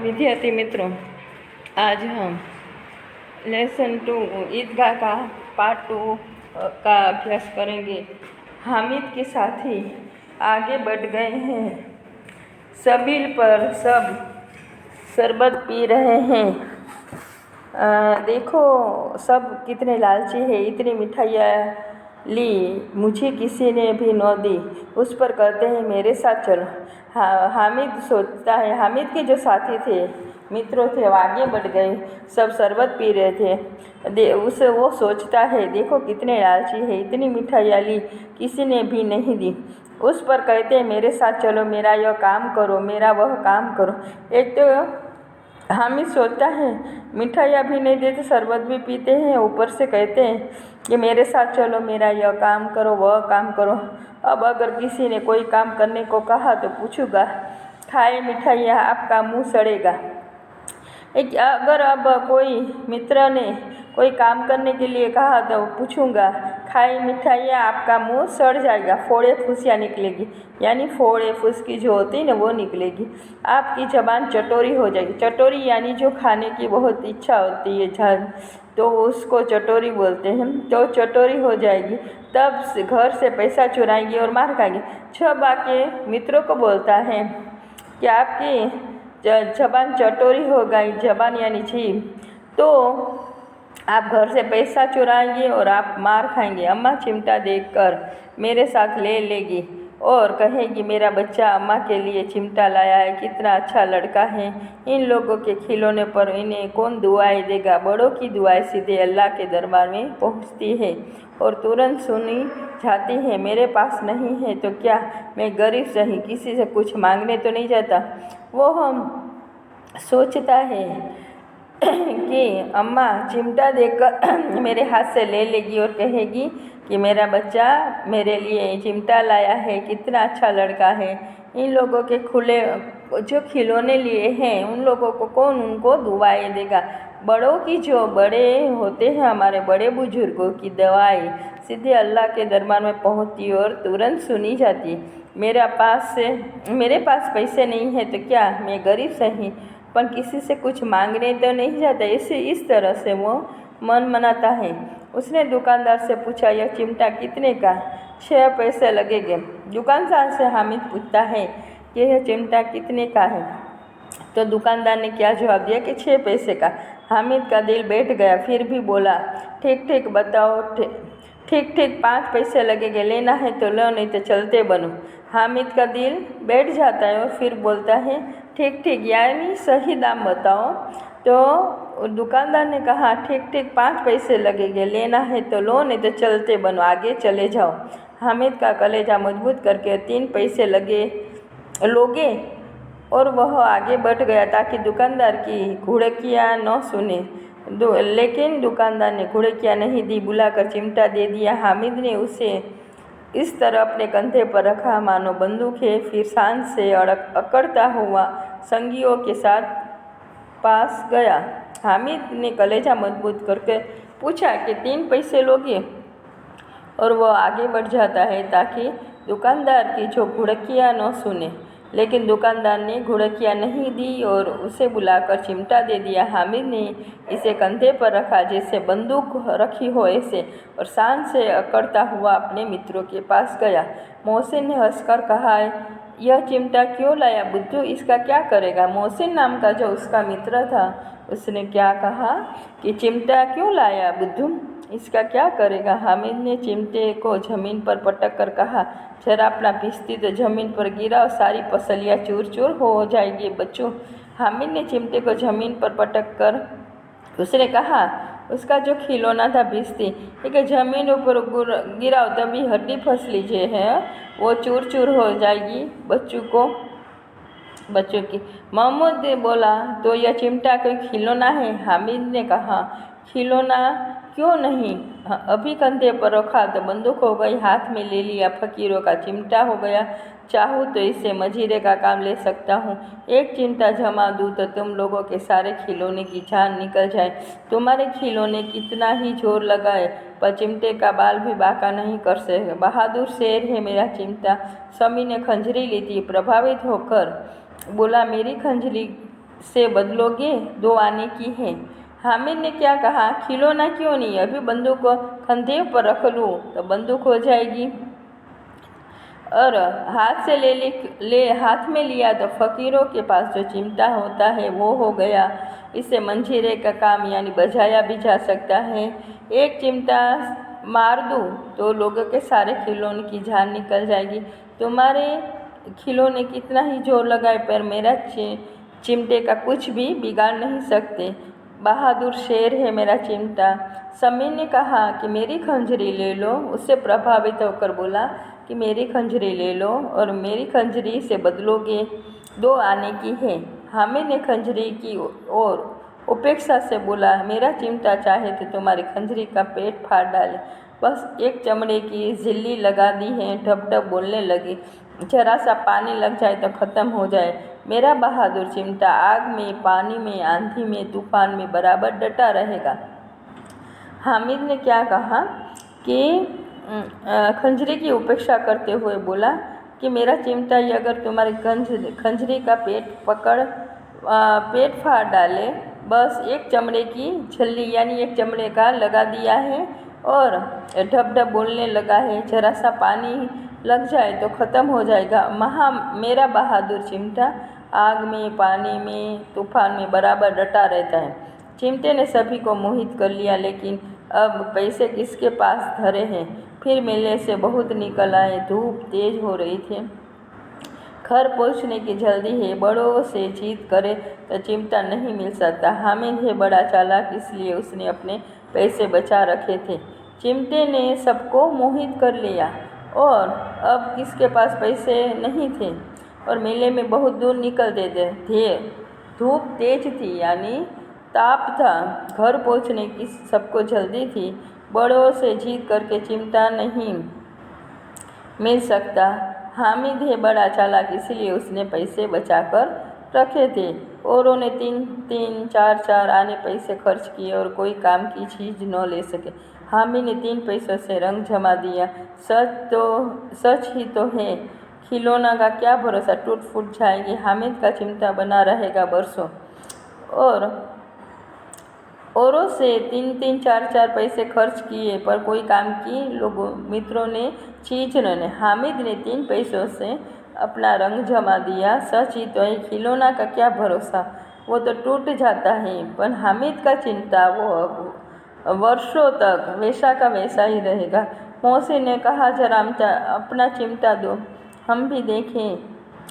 विद्यार्थी मित्रों, आज हम लेसन 2 ईदगाह का पार्ट 2 का अभ्यास करेंगे। हामिद के साथी आगे बढ़ गए हैं। सबील पर सब शरबत पी रहे हैं। देखो सब कितने लालची है, इतनी मिठाइयाँ ली, मुझे किसी ने भी न दी। उस पर कहते हैं मेरे साथ चलो। हामिद सोचता है, हामिद के जो साथी थे, मित्रों थे, वो आगे बढ़ गए, सब शरबत पी रहे थे। वो सोचता है देखो कितने लालची है, इतनी मिठाइयाँ ली, किसी ने भी नहीं दी। उस पर कहते हैं मेरे साथ चलो, मेरा यह काम करो, मेरा वह काम करो। एक तो हामिद सोचता है मिठाइयाँ भी नहीं देते, शरबत भी पीते हैं, ऊपर से कहते हैं कि मेरे साथ चलो, मेरा यह काम करो, वह काम करो। अब अगर किसी ने कोई काम करने को कहा तो पूछूंगा, खाए मिठाइयाँ आपका मुंह सड़ेगा। अगर अब कोई मित्र ने कोई काम करने के लिए कहा तो पूछूंगा, खाए मिठाइयाँ आपका मुंह सड़ जाएगा, फोड़े फुसियाँ निकलेगी, यानी फोड़े फुसकी जो होती है ना वो निकलेगी, आपकी ज़बान चटोरी हो जाएगी। चटोरी यानी जो खाने की बहुत इच्छा होती है, तो उसको चटोरी बोलते हैं। तो चटोरी हो जाएगी, तब घर से पैसा चुराएंगे और मार खाएंगे। जब आके मित्रों को बोलता है कि आपकी ज़बान चटोरी हो गई, ज़बान यानी जीभ, तो आप घर से पैसा चुराएंगे और आप मार खाएंगे। अम्मा चिमटा देखकर मेरे साथ ले लेगी और कहेगी मेरा बच्चा अम्मा के लिए चिमटा लाया है, कितना अच्छा लड़का है। इन लोगों के खिलौने पर इन्हें कौन दुआएं देगा। बड़ों की दुआएं सीधे अल्लाह के दरबार में पहुंचती है और तुरंत सुनी जाती है। मेरे पास नहीं है तो क्या, मैं गरीब सही, किसी से कुछ मांगने तो नहीं जाता। वो हम सोचता है कि अम्मा चिमटा देकर मेरे हाथ से ले लेगी और कहेगी कि मेरा बच्चा मेरे लिए चिमटा लाया है, कितना अच्छा लड़का है। इन लोगों के खुले जो खिलौने लिए हैं, उन लोगों को कौन उनको दुआएं देगा। बड़ों की जो बड़े होते हैं, हमारे बड़े बुजुर्गों की दुआएं सीधे अल्लाह के दरबार में पहुंचती और तुरंत सुनी जाती। मेरे पास पैसे नहीं है तो क्या, मैं गरीब सही, पर किसी से कुछ मांगने तो नहीं जाता। इस तरह से वो मन मनाता है। उसने दुकानदार से पूछा, यह चिमटा कितने का? 6 पैसे लगेंगे। दुकानदार से हामिद पूछता है कि यह चिमटा कितने का है? तो दुकानदार ने क्या जवाब दिया कि 6 पैसे का। हामिद का दिल बैठ गया, फिर भी बोला, ठीक ठीक बताओ, ठीक ठीक 5 पैसे लगेंगे, लेना है तो लो, नहीं तो चलते बनो। हामिद का दिल बैठ जाता है और फिर बोलता है ठीक ठीक यानी सही दाम बताओ। तो दुकानदार ने कहा ठीक ठीक 5 पैसे लगेंगे, लेना है तो लो, नहीं तो चलते बनो, आगे चले जाओ। हामिद का कलेजा मजबूत करके 3 पैसे लोगे और वह आगे बढ़ गया ताकि दुकानदार की घुड़कियाँ न सुने। लेकिन दुकानदार ने घुड़कियाँ नहीं दी, बुलाकर चिमटा दे दिया। हामिद ने उसे इस तरह अपने कंधे पर रखा मानो बंदूक है, फिर शान से अकड़ता हुआ संगियों के साथ पास गया। हामिद ने कलेजा मजबूत करके पूछा कि 3 पैसे लोगे, और वह आगे बढ़ जाता है ताकि दुकानदार की जो घुड़कियाँ न सुने। लेकिन दुकानदार ने घुड़कियाँ नहीं दी और उसे बुलाकर चिमटा दे दिया। हामिद ने इसे कंधे पर रखा जैसे बंदूक रखी हो ऐसे, और शान से अकड़ता हुआ अपने मित्रों के पास गया। मोहसिन ने हंसकर कहा, यह चिमटा क्यों लाया बुद्धू, इसका क्या करेगा? मोहसिन नाम का जो उसका मित्र था, उसने क्या कहा कि चिमटा क्यों लाया बुद्धू, इसका क्या करेगा? हामिद ने चिमटे को ज़मीन पर पटक कर कहा, जरा अपना पिस्ती तो ज़मीन पर गिरा और सारी पसलियाँ चूर चूर हो जाएगी बच्चों। हामिद ने चिमटे को ज़मीन पर पटक कर उसने कहा, उसका जो खिलौना था भिस्ती, ठीक है, ज़मीन ऊपर गिराओ तभी हड्डी फसली जो है वो चूर चूर हो जाएगी बच्चों की। महमूद ने बोला, तो यह चिमटा कोई खिलौना है? हामिद ने कहा, खिलौना क्यों नहीं, अभी कंधे पर रखा तो बंदूक हो गई, हाथ में ले लिया फकीरों का चिमटा हो गया। चाहूँ तो इससे मजीरे का काम ले सकता हूँ। एक चिमटा जमा दूँ तो तुम लोगों के सारे खिलौने की जान निकल जाए। तुम्हारे खिलौने कितना ही जोर लगाए पर चिमटे का बाल भी बांका नहीं कर सके। बहादुर शेर है मेरा चिमटा। समी ने खंजरी ली थी, प्रभावित होकर बोला, मेरी खंजरी से बदलोगे? 2 आने की है। हामिद ने क्या कहा, खिलौना क्यों नहीं, अभी बंदूक को कंधे पर रख लूँ तो बंदूक हो जाएगी। और हाथ से ले हाथ में लिया तो फ़कीरों के पास जो चिमटा होता है वो हो गया। इससे मंजीरे का काम यानी बजाया भी जा सकता है। एक चिमटा मार दूँ तो लोगों के सारे खिलौने की जान निकल जाएगी। तुम्हारे खिलौने कितना ही जोर लगाए पर मेरा चिमटे का कुछ भी बिगाड़ नहीं सकते। बहादुर शेर है मेरा चिमटा। समीर ने कहा कि मेरी खंजरी ले लो। उससे प्रभावित होकर बोला कि मेरी खंजरी ले लो और मेरी खंजरी से बदलोगे? 2 आने की है। हामिद ने खंजरी की और उपेक्षा से बोला, मेरा चिमटा चाहे तो तुम्हारी खंजरी का पेट फाड़ डाले, बस एक चमड़े की झिल्ली लगा दी है। ढप ढप बोलने लगी, जरा सा पानी लग जाए तो ख़त्म हो जाए। मेरा बहादुर चिमटा आग में, पानी में, आंधी में, तूफान में बराबर डटा रहेगा। हामिद ने क्या कहा कि खंजरी की उपेक्षा करते हुए बोला कि मेरा चिमटा ही अगर तुम्हारी खंजरी का पेट फाड़ डाले, बस एक चमड़े की झिल्ली यानी एक चमड़े का लगा दिया है और ढप ढप बोलने लगा है, जरा सा पानी लग जाए तो ख़त्म हो जाएगा। मेरा बहादुर चिमटा आग में, पानी में, तूफान में बराबर डटा रहता है। चिमटे ने सभी को मोहित कर लिया, लेकिन अब पैसे किसके पास धरे हैं। फिर मेले से बहुत निकल आए। धूप तेज हो रही थी। घर पहुंचने की जल्दी है। बड़ों से जीत करे तो चिमटा नहीं मिल सकता। हामिद है बड़ा चालाक, इसलिए उसने अपने पैसे बचा रखे थे। चिमटे ने सबको मोहित कर लिया और अब किसके पास पैसे नहीं थे और मेले में बहुत दूर निकल देते थे। धूप तेज थी यानी ताप था। घर पहुंचने की सबको जल्दी थी। बड़ों से जीत करके चिमटा नहीं मिल सकता। हामिद है बड़ा चालाक, इसलिए उसने पैसे बचाकर रखे थे। औरों ने 3-3, 4-4 आने पैसे खर्च किए और कोई काम की चीज़ न ले सके। हामिद ने 3 पैसों से रंग जमा दिया। सच ही तो है, खिलौना का क्या भरोसा, टूट फूट जाएगी। हामिद का चिमटा बना रहेगा बरसों। और औरों से 3-3, 4-4 पैसे खर्च किए पर कोई काम की लोगों मित्रों ने चीज न। हामिद ने 3 पैसों से अपना रंग जमा दिया। सच ही तो है, खिलौना का क्या भरोसा, वो तो टूट जाता है। पर हामिद का चिमटा वो वर्षों तक वैसा का वैसा ही रहेगा। मौसी ने कहा, जरा अपना चिमटा दो, हम भी देखें।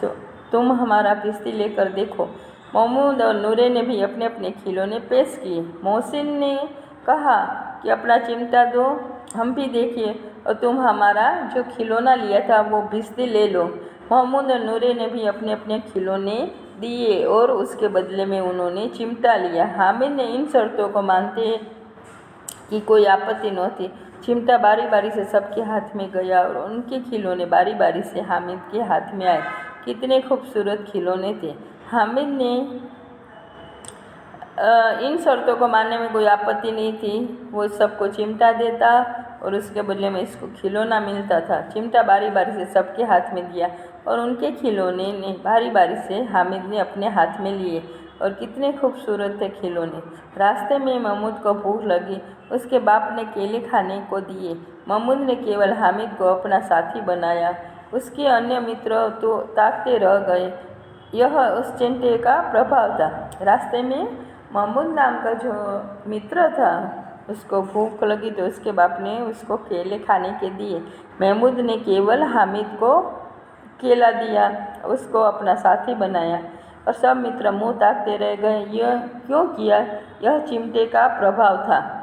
तो तुम हमारा पिस्ती लेकर देखो। महमूद और नूरे ने भी अपने अपने खिलौने पेश किए। मोहसिन ने कहा कि अपना चिमटा दो, हम भी देखिए, और तुम हमारा जो खिलौना लिया था वो भिश्ती ले लो। महमूद और नूरे ने भी अपने अपने खिलौने दिए और उसके बदले में उन्होंने चिमटा लिया। हामिद ने इन शर्तों को मानते कि कोई आपत्ति न थी। चिमटा बारी बारी से सबके हाथ में गया और उनके खिलौने बारी बारी से हामिद के हाथ में आए। कितने खूबसूरत खिलौने थे। हामिद ने इन शर्तों को मानने में कोई आपत्ति नहीं थी। वो सबको चिमटा देता और उसके बदले में इसको खिलौना मिलता था। चिमटा बारी बारी से सबके हाथ में दिया और उनके खिलौने ने बारी बारी से हामिद ने अपने हाथ में लिए। और कितने खूबसूरत थे खिलौने। रास्ते में महमूद को भूख लगी। उसके बाप ने केले खाने को दिए। महमूद ने केवल हामिद को अपना साथी बनाया। उसके अन्य मित्र तो ताकते रह गए। यह उस चिमटे का प्रभाव था। रास्ते में महमूद नाम का जो मित्र था, उसको भूख लगी तो उसके बाप ने उसको केले खाने के दिए। महमूद ने केवल हामिद को केला दिया, उसको अपना साथी बनाया और सब मित्र मुँह ताकते रह गए। यह क्यों किया? यह चिमटे का प्रभाव था।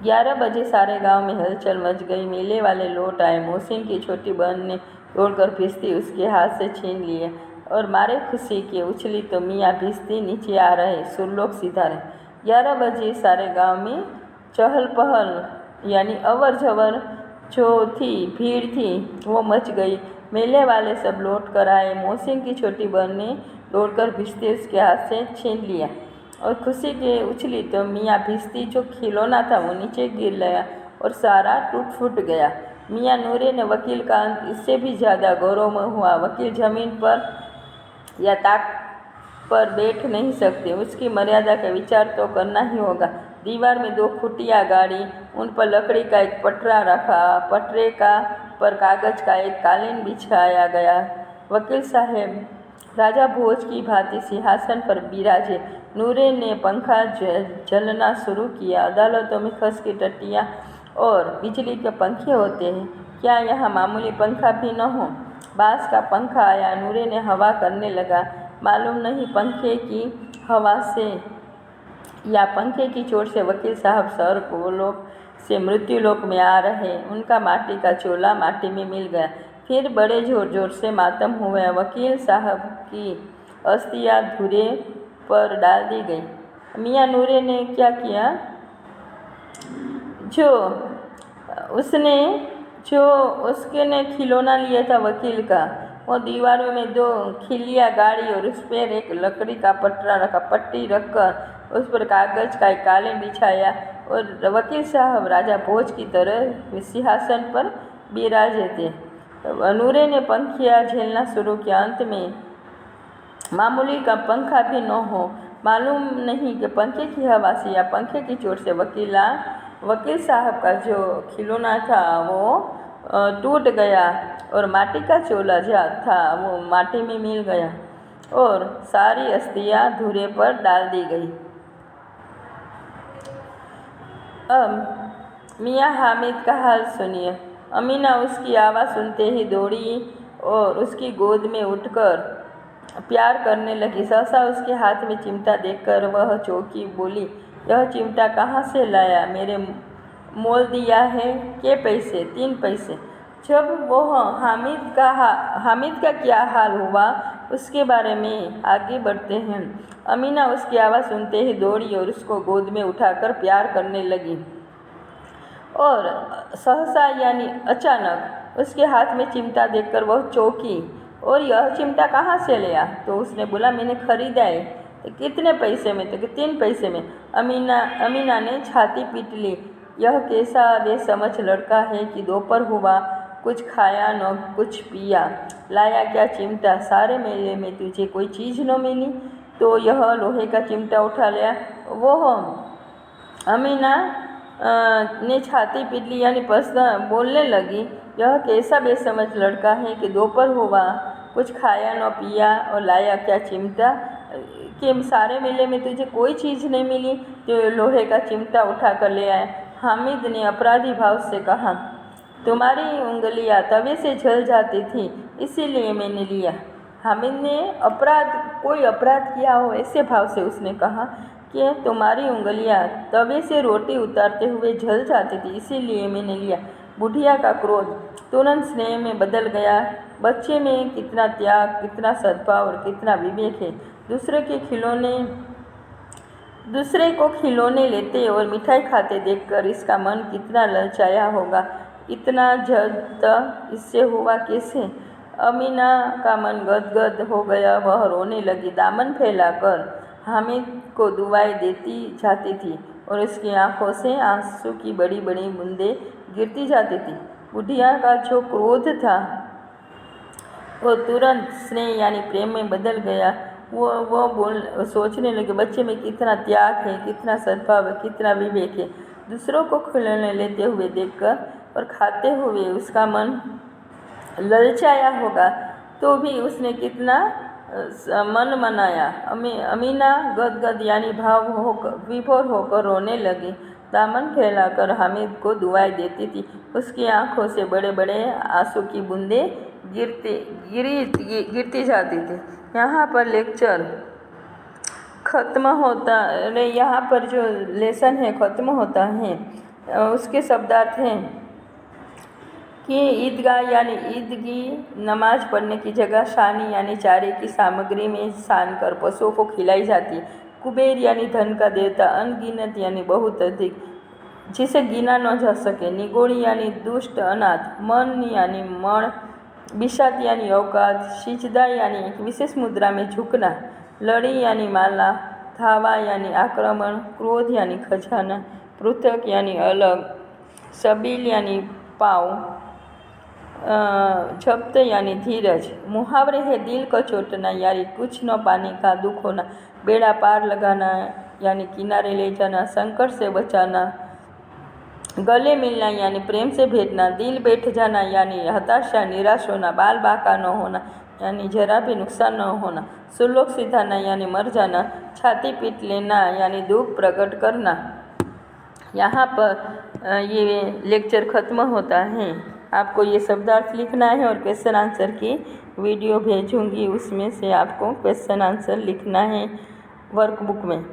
11 बजे सारे गांव में हलचल मच गई। मेले वाले लौट आए। मोहसिन की छोटी बहन ने दौड़कर भिश्ती उसके हाथ से छीन लिए और मारे खुशी के उछली तो मियाँ भिश्ती नीचे आ रहे, सुरलोक सीधा रहे। 11 बजे सारे गांव में चहल पहल यानी अवर जवर जो थी, भीड़ थी, वो मच गई। मेले वाले सब लौट कर आए। मोहसिन की छोटी बहन ने दौड़कर भिश्ती उसके हाथ से छीन लिया और खुशी के उछली तो मियाँ भिश्ती जो खिलौना था वो नीचे गिर गया और सारा टूट फूट गया। मियाँ नूरे ने वकील का अंत इससे भी ज़्यादा गौरव में हुआ। वकील जमीन पर या पर बैठ नहीं सकते, उसकी मर्यादा का विचार तो करना ही होगा। दीवार में 2 खुटियाँ गाड़ी, उन पर लकड़ी का एक पटरा रखा, पटरे का पर कागज का एक कालीन बिछाया गया। वकील साहब राजा भोज की भांति सिंहासन पर बिराजे। नूरे ने पंखा चलना शुरू किया। अदालतों में खस की टट्टियाँ और बिजली के पंखे होते हैं, क्या यहाँ मामूली पंखा भी न हो? बांस का पंखा आया। नूरे ने हवा करने लगा। मालूम नहीं पंखे की हवा से या पंखे की चोट से वकील साहब स्वर्गलोक से मृत्युलोक में आ रहे। उनका माटी का चोला माटी में मिल गया। फिर बड़े जोर जोर से मातम हुए। वकील साहब की अस्थियाँ धुरे पर डाल दी गई। मियाँ नूरे ने क्या किया? जो उसके ने खिलौना लिया था वकील का, वो दीवारों में 2 खिलिया गाड़ी और उस पर एक लकड़ी का पटरा रखा, पट्टी रखकर उस पर कागज का एक कालीन बिछाया और वकील साहब राजा भोज की तरह सिंहासन पर बिराजे थे। नूरे ने पंखिया झेलना शुरू किया। अंत में मामूली का पंखा भी न हो। मालूम नहीं कि पंखे की हवा से या पंखे की चोट से वकील साहब का जो खिलौना था वो टूट गया और माटी का चोला जो था वो माटी में मिल गया और सारी अस्थियाँ धुरे पर डाल दी गई। अब मियाँ हामिद का हाल सुनिए। अमीना उसकी आवाज़ सुनते ही दौड़ी और उसकी गोद में उठकर प्यार करने लगी। सहसा उसके हाथ में चिमटा देखकर वह चौंकी, बोली, यह चिमटा कहाँ से लाया? मेरे मोल दिया है। के पैसे? 3 पैसे। जब वह हामिद का क्या हाल हुआ उसके बारे में आगे बढ़ते हैं। अमीना उसकी आवाज़ सुनते ही दौड़ी और उसको गोद में उठाकर प्यार करने लगी और सहसा यानी अचानक उसके हाथ में चिमटा देखकर वह चौंकी। और यह चिमटा कहाँ से लिया? तो उसने बोला, मैंने खरीदा है। तो कितने पैसे में? तो कि 3 पैसे में। अमीना ने छाती पीट ली। यह कैसा बेसमझ लड़का है कि दोपहर हुआ, कुछ खाया न कुछ पिया, लाया क्या चिमटा? सारे मेले में तुझे कोई चीज़ न मिली तो यह लोहे का चिमटा उठा लिया। वो अमीना ने छाती पीट ली यानी बोलने लगी, यह कैसा बेसमझ लड़का है कि दोपहर हुआ, कुछ खाया न पिया और लाया क्या चिमटा? कि सारे मेले में तुझे कोई चीज़ नहीं मिली तो लोहे का चिमटा उठा कर ले आया। हामिद ने अपराधी भाव से कहा, तुम्हारी उंगलियां तवे से जल जाती थी इसीलिए मैंने लिया। हामिद ने कोई अपराध किया हो ऐसे भाव से उसने कहा कि तुम्हारी उंगलियां तवे से रोटी उतारते हुए जल जाती थी इसीलिए मैंने लिया। बुढ़िया का क्रोध तुरंत स्नेह में बदल गया। बच्चे में कितना त्याग, कितना सद्भाव और कितना विवेक है। दूसरे को खिलौने लेते और मिठाई खाते देखकर इसका मन कितना ललचाया होगा। इतना जद इससे हुआ कैसे? अमीना का मन गदगद हो गया। वह रोने लगी। दामन फैलाकर हामिद को दुआएं देती जाती थी और उसकी आंखों से आंसू की बड़ी बड़ी बूंदें गिरती जाती थी। बुढ़िया का जो क्रोध था वो तुरंत स्नेह यानी प्रेम में बदल गया। वो सोचने लगे, बच्चे में कितना त्याग है, कितना सद्भाव है, कितना विवेक है। दूसरों को खिलौने लेते हुए देखकर और खाते हुए उसका मन ललचाया होगा तो भी उसने कितना मन मनाया। अमीना गदगद यानी विभोर होकर रोने लगी। दामन फैलाकर हामिद को दुआएं देती थी। उसकी आंखों से बड़े बड़े आंसू की बूंदें गिरती जाती थी। यहाँ पर लेक्चर ख़त्म होता यहाँ पर जो लेसन है ख़त्म होता है। उसके शब्दार्थ हैं कि ईदगाह यानी ईदगी नमाज पढ़ने की जगह, शानी यानी चारे की सामग्री में सान कर पशुओं को खिलाई जाती है। कुबेर यानी धन का देवता, अनगिनत यानी बहुत अधिक जिसे गिना न जा सके। निगोड़ी यानी दुष्ट अनाथ, मन यानी मण, बिशात यानी औकात, सिजदा यानी एक विशेष मुद्रा में झुकना, लड़ी यानी माला, धावा यानी आक्रमण, क्रोध यानी खजाना, पृथक यानी अलग, सबील यानी पाँव, जब्त यानी धीरज। मुहावरे है दिल को चोटना यानी कुछ न पाने का दुख होना। बेड़ा पार लगाना यानी किनारे ले जाना। संकट से बचाना। गले मिलना यानी प्रेम से भेजना। दिल बैठ जाना यानी हताशा निराश होना। बाल बांका न होना यानी जरा भी नुकसान न होना। सुलोक सिधाना यानी मर जाना। छाती पीट लेना यानी दुख प्रकट करना। यहाँ पर ये लेक्चर ख़त्म होता है। आपको ये शब्दार्थ लिखना है और क्वेश्चन आंसर की वीडियो भेजूँगी, उसमें से आपको क्वेश्चन आंसर लिखना है वर्कबुक में।